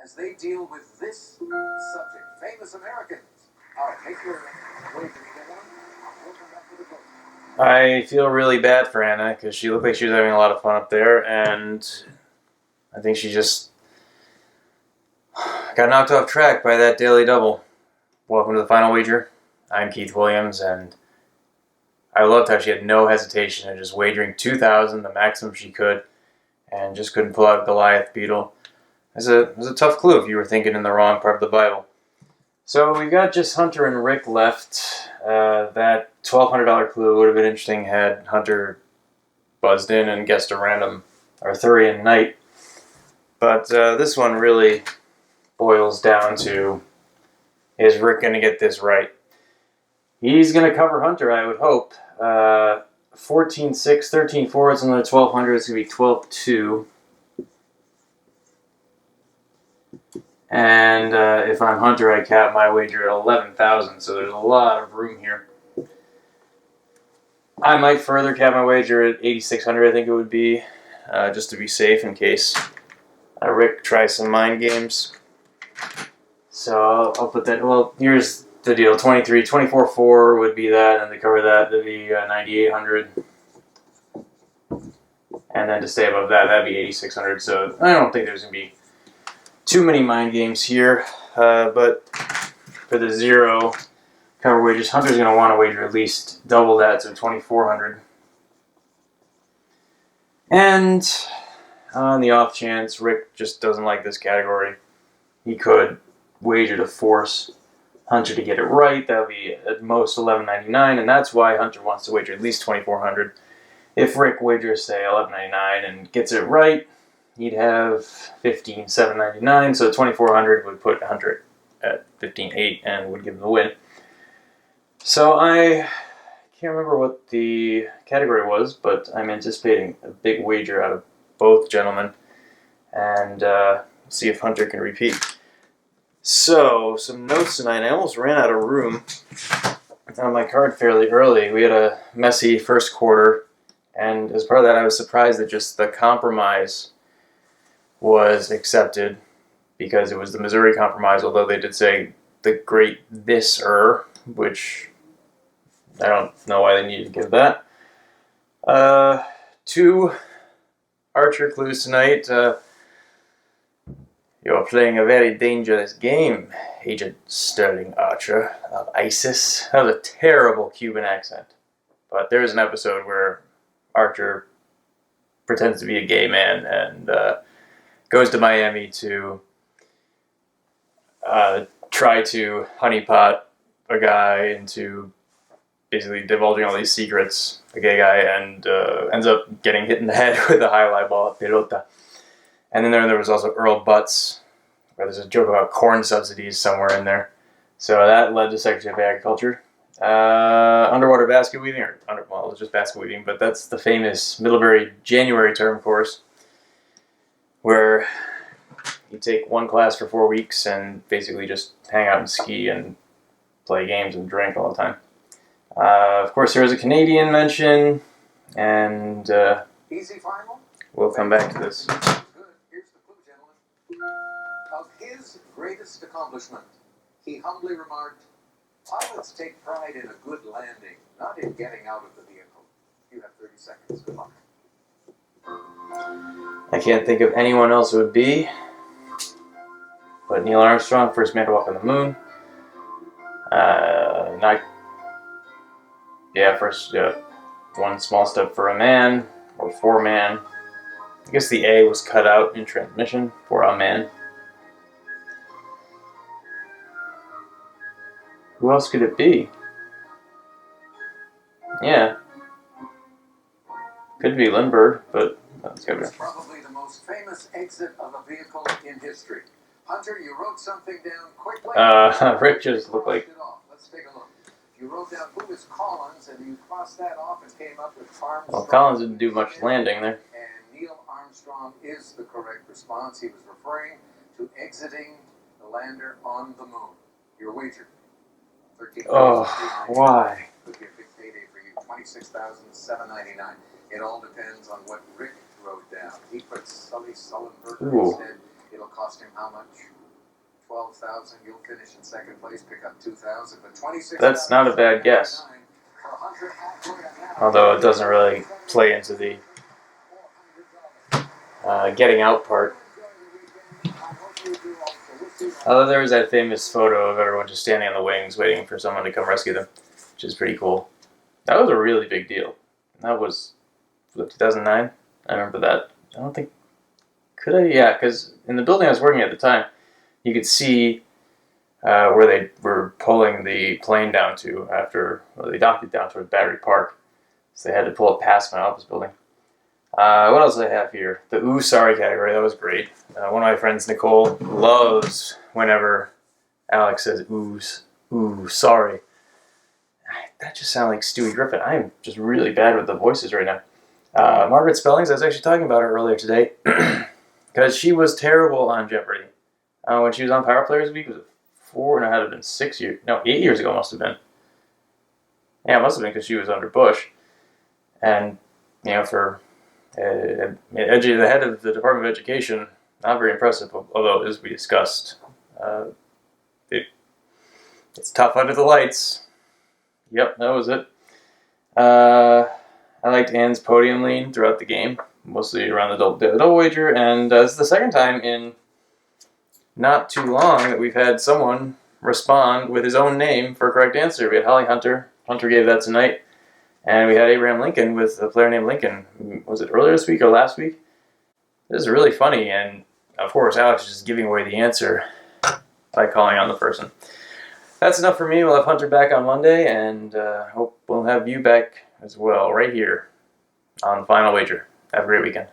as they deal with this subject. Famous Americans. All right, make your wager. We'll come back to the vote. I feel really bad for Anna because she looked like she was having a lot of fun up there, and I think she just got knocked off track by that daily double. Welcome to the Final Wager. I'm Keith Williams, and I loved how she had no hesitation in just wagering 2,000, the maximum she could, and just couldn't pull out Goliath Beetle. It was a tough clue if you were thinking in the wrong part of the Bible. So we've got just Hunter and Rick left. That $1,200 clue would have been interesting had Hunter buzzed in and guessed a random Arthurian knight. But this one really boils down to, is Rick going to get this right? He's going to cover Hunter, I would hope. 14-6, 13-4, it's another 1,200, it's going to be 12-2. And if I'm Hunter, I cap my wager at 11,000, so there's a lot of room here. I might further cap my wager at 8,600, I think it would be, just to be safe in case Rick tries some mind games. So I'll put that, well, here's the deal. 24-4 would be that, and to cover that, that'd be 9,800. And then to stay above that, that'd be 8,600, so I don't think there's going to be too many mind games here, but for the zero cover wagers, Hunter's going to want to wager at least double that, so 2,400. And on the off chance Rick just doesn't like this category, he could wager to force Hunter to get it right. That would be at most 11.99, and that's why Hunter wants to wager at least 2,400. If Rick wagers, say, 11.99 and gets it right, he'd have 15,799, so 2,400 would put Hunter at 15.8 and would give him the win. So I can't remember what the category was, but I'm anticipating a big wager out of both gentlemen, and see if Hunter can repeat. So, some notes tonight. I almost ran out of room on my card fairly early. We had a messy first quarter, and as part of that, I was surprised that just the compromise was accepted, because it was the Missouri Compromise, although they did say the Great This-er, which I don't know why they needed to give that. 2 Archer clues tonight. You're playing a very dangerous game, Agent Sterling Archer of ISIS. That was a terrible Cuban accent, but there is an episode where Archer pretends to be a gay man and goes to Miami to try to honeypot a guy into basically divulging all these secrets, a gay guy, and ends up getting hit in the head with a highlight ball, pelota. And then there was also Earl Butts, where there's a joke about corn subsidies somewhere in there. So that led to Secretary of Agriculture. Underwater basket weaving, well, it was just basket weaving, but that's the famous Middlebury January term course, where you take one class for 4 weeks and basically just hang out and ski and play games and drink all the time. Of course, there was a Canadian mention, and Easy final? We'll come back to this. Good. Here's the clue, gentlemen. Of his greatest accomplishment, he humbly remarked, "Pilots take pride in a good landing, not in getting out of the vehicle." You have 30 seconds. Good luck. I can't think of anyone else it would be, but Neil Armstrong, first man to walk on the moon. First, one small step for a man, or for man. I guess the A was cut out in transmission for a man. Who else could it be? Yeah. Could be Lindbergh, but that's gotta be. It's probably the most famous exit of a vehicle in history. Hunter, you wrote something down quickly. Rick just looked like. Let's take a look. You wrote down who is Collins, and you crossed that off and came up with Armstrong. Well, Collins didn't do much landing there. And Neil Armstrong is the correct response. He was referring to exiting the lander on the moon. Your wager. 13. Oh, why? Could be a big payday for you. 26,799. It all depends on what Rick wrote down. He put Sully Sullenberger instead. It'll cost him how much? 12,000. You'll finish in second place, pick up 2,000, but 26. That's not a bad guess. Although it doesn't really play into the getting out part. Although there was that famous photo of everyone just standing on the wings waiting for someone to come rescue them, which is pretty cool. That was a really big deal. That was 2009. I remember that. I don't think... Could I? Yeah, because in the building I was working at the time, you could see where they were pulling the plane down to after they docked it down towards Battery Park. So they had to pull it past my office building. What else do I have here? The ooh sorry category, that was great. One of my friends, Nicole, loves whenever Alex says ooh sorry. That just sounds like Stewie Griffin. I'm just really bad with the voices right now. Margaret Spellings, I was actually talking about her earlier today because she was terrible on Jeopardy. When she was on Power Players Week, was it 4? No, it had to have been 6 years. No, 8 years ago must have been. Yeah, it must have been because she was under Bush. And, you know, for the head of the Department of Education, not very impressive, although, as we discussed, it's tough under the lights. Yep, that was it. I liked Anne's podium lean throughout the game, mostly around the double wager, and it's the second time in not too long that we've had someone respond with his own name for a correct answer. We had Holly Hunter. Hunter gave that tonight. And we had Abraham Lincoln with a player named Lincoln. Was it earlier this week or last week? This is really funny, and of course Alex is just giving away the answer by calling on the person. That's enough for me. We'll have Hunter back on Monday, and hope we'll have you back as well right here on the Final Wager. Have a great weekend.